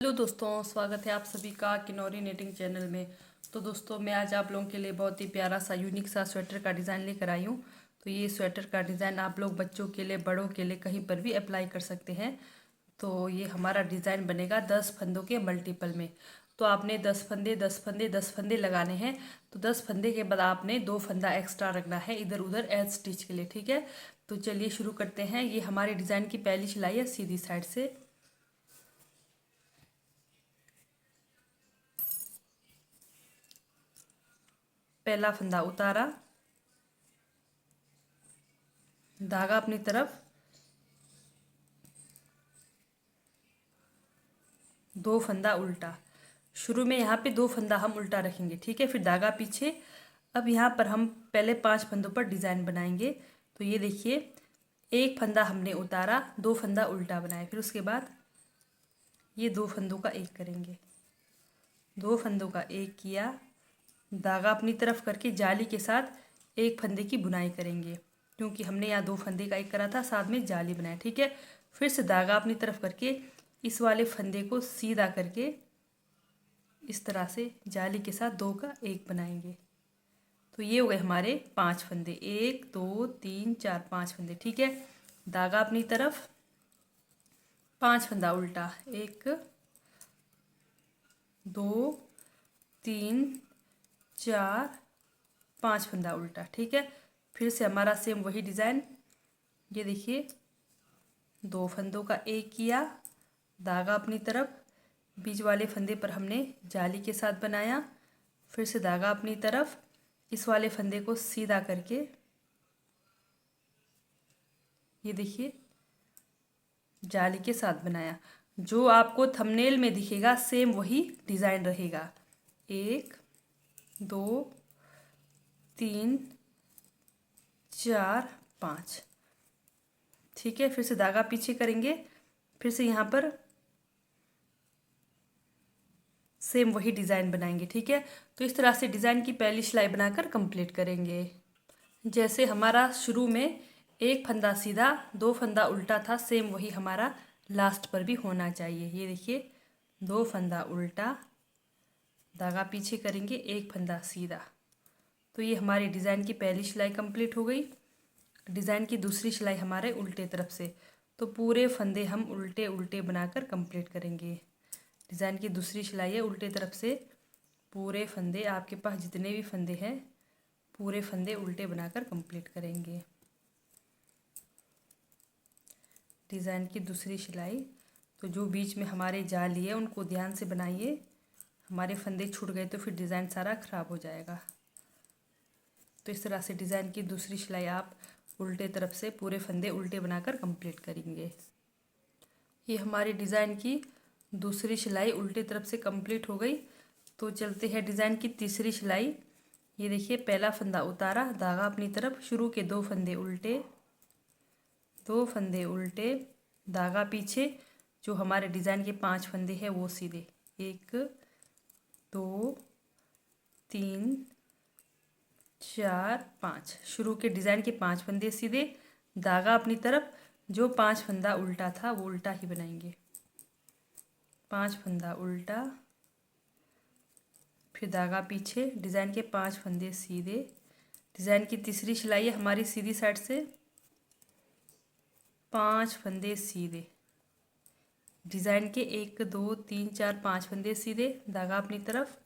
Hello दोस्तों, स्वागत है आप सभी का किनौरी नेटिंग चैनल में। तो दोस्तों, मैं आज आप लोगों के लिए बहुत ही प्यारा सा यूनिक सा स्वेटर का डिज़ाइन लेकर आई हूँ। तो ये स्वेटर का डिज़ाइन आप लोग बच्चों के लिए, बड़ों के लिए कहीं पर भी अप्लाई कर सकते हैं। तो ये हमारा डिज़ाइन बनेगा 10 फंदों के मल्टीपल में। तो आपने 10 फंदे 10 फंदे 10 फंदे लगाने हैं। तो 10 फंदे के बाद आपने 2 फंदा एक्स्ट्रा रखना है इधर उधर एज स्टिच के लिए, ठीक है। तो चलिए शुरू करते हैं। ये हमारे डिज़ाइन की पहली सिलाई है सीधी साइड से। पहला फंदा उतारा, धागा अपनी तरफ, 2 फंदा उल्टा। शुरू में यहाँ पे 2 फंदा हम उल्टा रखेंगे, ठीक है। फिर धागा पीछे। अब यहाँ पर हम पहले 5 फंदों पर डिज़ाइन बनाएंगे। तो ये देखिए, एक फंदा हमने उतारा, 2 फंदा उल्टा बनाया। फिर उसके बाद ये 2 फंदों का एक करेंगे, 2 फंदों का एक किया, धागा अपनी तरफ करके जाली के साथ एक फंदे की बुनाई करेंगे, क्योंकि हमने यहाँ 2 फंदे का एक करा था, साथ में जाली बनाया, ठीक है। फिर से धागा अपनी तरफ करके इस वाले फंदे को सीधा करके इस तरह से जाली के साथ 2 का एक बनाएंगे। तो ये हो गए हमारे 5 फंदे, 1 2 3 4 5 फंदे, ठीक है। धागा अपनी तरफ, 5 फंदा उल्टा, 1 2 3 4 5 फंदा उल्टा, ठीक है। फिर से हमारा सेम वही डिज़ाइन, ये देखिए, 2 फंदों का एक किया, धागा अपनी तरफ, बीच वाले फंदे पर हमने जाली के साथ बनाया। फिर से धागा अपनी तरफ, इस वाले फंदे को सीधा करके ये देखिए जाली के साथ बनाया। जो आपको थंबनेल में दिखेगा सेम वही डिज़ाइन रहेगा। 1 2 3 4 5, ठीक है। फिर से धागा पीछे करेंगे, फिर से यहाँ पर सेम वही डिज़ाइन बनाएंगे, ठीक है। तो इस तरह से डिज़ाइन की पहली सिलाई बनाकर कंप्लीट करेंगे। जैसे हमारा शुरू में एक फंदा सीधा 2 फंदा उल्टा था, सेम वही हमारा लास्ट पर भी होना चाहिए। ये देखिए, 2 फंदा उल्टा, धागा पीछे करेंगे, एक फंदा सीधा। तो ये हमारी डिज़ाइन की पहली सिलाई कंप्लीट हो गई। डिज़ाइन की दूसरी सिलाई हमारे उल्टे तरफ से। तो पूरे फंदे हम उल्टे उल्टे बनाकर कंप्लीट करेंगे। डिज़ाइन की दूसरी सिलाई है उल्टे तरफ से। पूरे फंदे, आपके पास जितने भी फंदे हैं, पूरे फंदे उल्टे बनाकर कंप्लीट करेंगे। डिज़ाइन की दूसरी सिलाई। तो जो बीच में हमारे जाली है उनको ध्यान से बनाइए, हमारे फंदे छूट गए तो फिर डिज़ाइन सारा ख़राब हो जाएगा। तो इस तरह से डिज़ाइन की दूसरी सिलाई आप उल्टे तरफ से पूरे फंदे उल्टे बनाकर कंप्लीट करेंगे। ये हमारी डिज़ाइन की दूसरी सिलाई उल्टे तरफ से कंप्लीट हो गई। तो चलते हैं डिज़ाइन की तीसरी सिलाई। ये देखिए, पहला फंदा उतारा, धागा अपनी तरफ, शुरू के 2 फंदे उल्टे, 2 फंदे उल्टे, धागा पीछे, जो हमारे डिज़ाइन के 5 फंदे हैं वो सीधे, 1 2 3 4 5, शुरू के डिज़ाइन के 5 फंदे सीधे, धागा अपनी तरफ, जो 5 फंदा उल्टा था वो उल्टा ही बनाएंगे, 5 फंदा उल्टा, फिर धागा पीछे, डिज़ाइन के 5 फंदे सीधे। डिज़ाइन की तीसरी सिलाई है हमारी सीधी साइड से, 5 फंदे सीधे, डिज़ाइन के 1 2 3 4 5 फंदे सीधे, धागा अपनी तरफ,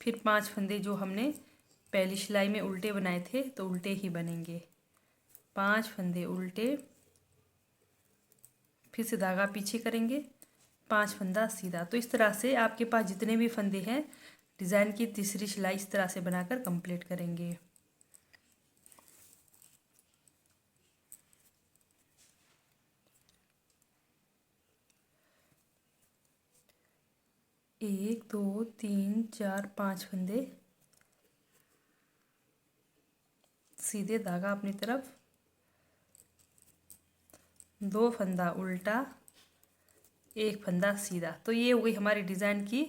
फिर 5 फंदे जो हमने पहली सिलाई में उल्टे बनाए थे तो उल्टे ही बनेंगे, 5 फंदे उल्टे, फिर से धागा पीछे करेंगे, 5 फंदा सीधा। तो इस तरह से आपके पास जितने भी फंदे हैं, डिज़ाइन की तीसरी सिलाई इस तरह से बनाकर कंप्लीट करेंगे। एक 2 3 4 5 फंदे सीधे, धागा अपनी तरफ, 2 फंदा उल्टा, एक फंदा सीधा। तो ये हो गई हमारी डिज़ाइन की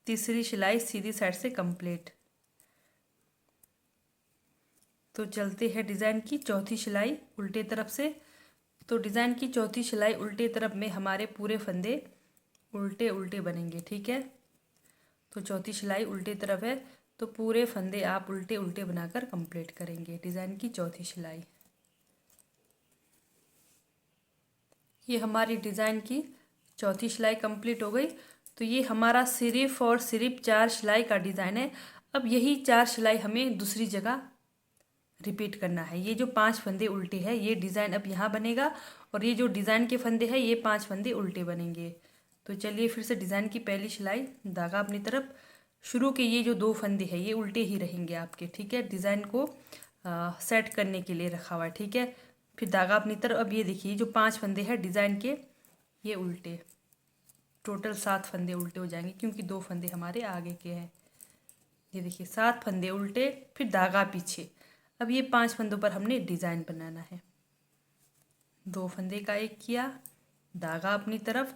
तीसरी सिलाई सीधी साइड से कंप्लीट। तो चलते हैं डिज़ाइन की चौथी सिलाई उल्टे तरफ से। तो डिज़ाइन की चौथी सिलाई उल्टे तरफ में हमारे पूरे फंदे उल्टे उल्टे बनेंगे, ठीक है। तो चौथी सिलाई उल्टे तरफ है, तो पूरे फंदे आप उल्टे उल्टे बनाकर कंप्लीट करेंगे डिज़ाइन की चौथी सिलाई। ये हमारी डिज़ाइन की चौथी सिलाई कंप्लीट हो गई। तो ये हमारा सिर्फ और सिर्फ 4 सिलाई का डिज़ाइन है। अब यही 4 सिलाई हमें दूसरी जगह रिपीट करना है। ये जो 5 फंदे उल्टे हैं ये डिज़ाइन अब यहाँ बनेगा, और ये जो डिज़ाइन के फंदे हैं ये 5 फंदे उल्टे बनेंगे। तो चलिए फिर से डिज़ाइन की पहली सिलाई, धागा अपनी तरफ, शुरू के ये जो 2 फंदे हैं ये उल्टे ही रहेंगे आपके, ठीक है। डिज़ाइन को सेट करने के लिए रखा हुआ है, ठीक है। फिर धागा अपनी तरफ। अब ये देखिए जो 5 फंदे हैं डिज़ाइन के ये उल्टे, टोटल 7 फंदे उल्टे हो जाएंगे क्योंकि 2 फंदे हमारे आगे के हैं। ये देखिए 7 फंदे उल्टे, फिर धागा पीछे। अब ये 5 फंदों पर हमने डिज़ाइन बनाना है। 2 फंदे का एक किया, धागा अपनी तरफ,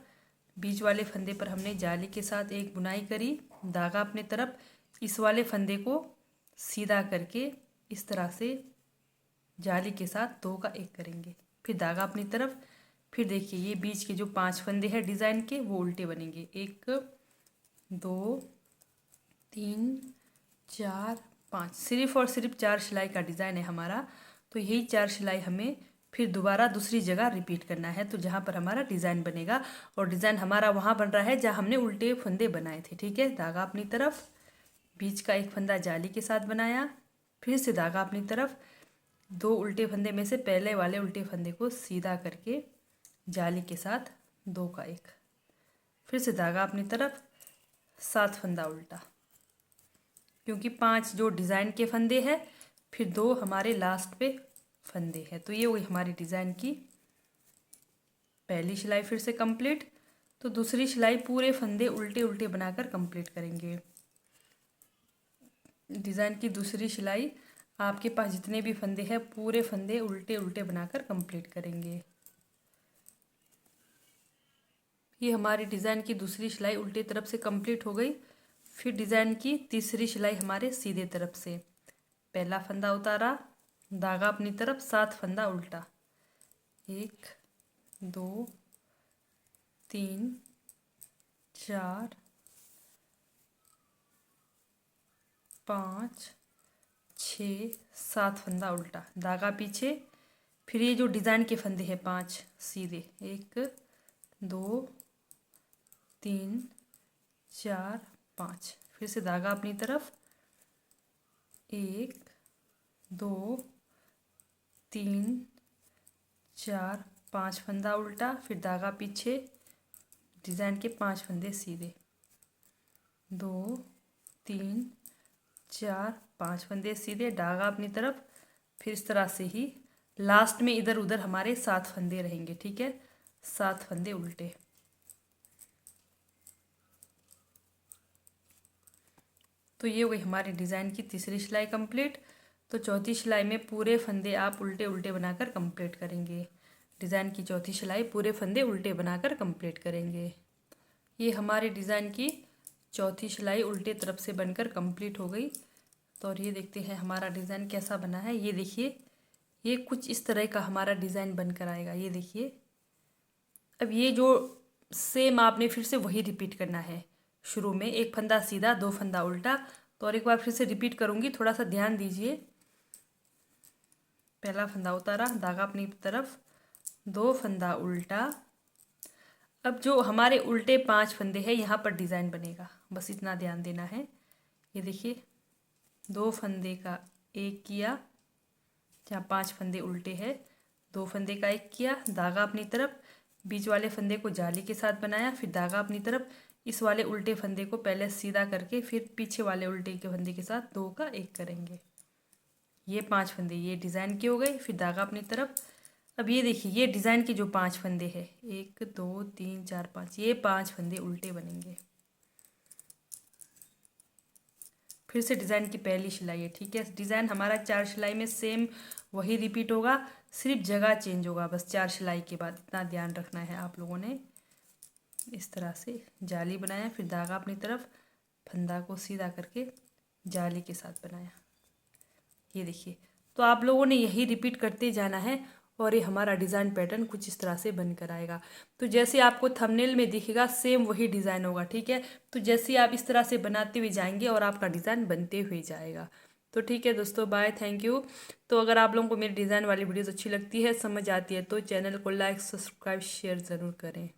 बीच वाले फंदे पर हमने जाली के साथ एक बुनाई करी, धागा अपनी तरफ, इस वाले फंदे को सीधा करके इस तरह से जाली के साथ 2 का एक करेंगे, फिर धागा अपनी तरफ। फिर देखिए ये बीच के जो 5 फंदे हैं डिज़ाइन के वो उल्टे बनेंगे, 1 2 3 4 5, सिर्फ और सिर्फ 4 सिलाई का डिज़ाइन है हमारा। तो यही 4 सिलाई हमें फिर दोबारा दूसरी जगह रिपीट करना है, तो जहाँ पर हमारा डिज़ाइन बनेगा, और डिज़ाइन हमारा वहाँ बन रहा है जहाँ हमने उल्टे फंदे बनाए थे, ठीक है। धागा अपनी तरफ, बीच का एक फंदा जाली के साथ बनाया, फिर से धागा अपनी तरफ, 2 उल्टे फंदे में से पहले वाले उल्टे फंदे को सीधा करके जाली के साथ 2 का एक, फिर से धागा अपनी तरफ, 7 फंदा उल्टा, क्योंकि 5 जो डिज़ाइन के फंदे हैं, फिर 2 हमारे लास्ट पे फंदे हैं। तो ये हुई हमारी डिज़ाइन की पहली सिलाई फिर से कंप्लीट। तो दूसरी सिलाई पूरे फंदे उल्टे उल्टे बनाकर कंप्लीट करेंगे। डिज़ाइन की दूसरी सिलाई आपके पास जितने भी फंदे हैं पूरे फंदे उल्टे उल्टे बनाकर कंप्लीट करेंगे। ये हमारी डिज़ाइन की दूसरी सिलाई उल्टे तरफ से कंप्लीट हो गई। फिर डिज़ाइन की तीसरी सिलाई हमारे सीधे तरफ से, पहला फंदा उतारा, धागा अपनी तरफ, 7 फंदा उल्टा, 1 2 3 4 5 6 7 फंदा उल्टा, धागा पीछे। फिर ये जो डिज़ाइन के फंदे हैं 5 सीधे, 1 2 3 4 5, फिर से धागा अपनी तरफ, 1 2 3 4 5 फंदा उल्टा, फिर धागा पीछे, डिज़ाइन के 5 फंदे सीधे, 2 3 4 5 फंदे सीधे, धागा अपनी तरफ। फिर इस तरह से ही लास्ट में इधर उधर हमारे 7 फंदे रहेंगे, ठीक है, 7 फंदे उल्टे। तो ये हो गई हमारी डिज़ाइन की तीसरी सिलाई कंप्लीट। तो चौथी सिलाई में पूरे फंदे आप उल्टे उल्टे बनाकर कंप्लीट करेंगे। डिज़ाइन की चौथी सिलाई पूरे फंदे उल्टे बनाकर कंप्लीट करेंगे। ये हमारे डिज़ाइन की चौथी सिलाई उल्टे तरफ से बनकर कंप्लीट हो गई। तो और ये देखते हैं हमारा डिज़ाइन कैसा बना है। ये देखिए ये कुछ इस तरह का हमारा डिज़ाइन बनकर आएगा। ये देखिए अब ये जो सेम आपने फिर से वही रिपीट करना है। शुरू में एक फंदा सीधा, 2 फंदा उल्टा। तो और एक बार फिर से रिपीट करूँगी, थोड़ा सा ध्यान दीजिए। पहला फंदा उतारा, धागा अपनी तरफ, 2 फंदा उल्टा। अब जो हमारे उल्टे 5 फंदे हैं यहाँ पर डिज़ाइन बनेगा, बस इतना ध्यान देना है। ये देखिए 2 फंदे का एक किया, जहाँ 5 फंदे उल्टे हैं, 2 फंदे का एक किया, धागा अपनी तरफ, बीच वाले फंदे को जाली के साथ बनाया, फिर धागा अपनी तरफ, इस वाले उल्टे फंदे को पहले सीधा करके फिर पीछे वाले उल्टे के फंदे के साथ 2 का एक करेंगे। ये 5 फंदे ये डिज़ाइन के हो गए, फिर धागा अपनी तरफ। अब ये देखिए ये डिज़ाइन के जो 5 फंदे हैं, 1 2 3 4 5, ये 5 फंदे उल्टे बनेंगे। फिर से डिज़ाइन की पहली सिलाई है, ठीक है। डिज़ाइन हमारा 4 सिलाई में सेम वही रिपीट होगा, सिर्फ जगह चेंज होगा बस 4 सिलाई के बाद, इतना ध्यान रखना है आप लोगों ने। इस तरह से जाली बनाया, फिर धागा अपनी तरफ, फंदा को सीधा करके जाली के साथ बनाया। ये देखिए तो आप लोगों ने यही रिपीट करते जाना है और ये हमारा डिज़ाइन पैटर्न कुछ इस तरह से बनकर आएगा। तो जैसे आपको थंबनेल में दिखेगा सेम वही डिज़ाइन होगा, ठीक है। तो जैसे आप इस तरह से बनाते हुए जाएंगे और आपका डिज़ाइन बनते हुए जाएगा। तो ठीक है दोस्तों, बाय, थैंक यू। तो अगर आप लोगों को मेरी डिज़ाइन वाली वीडियोज़ अच्छी लगती है, समझ आती है, तो चैनल को लाइक, सब्सक्राइब, शेयर ज़रूर करें।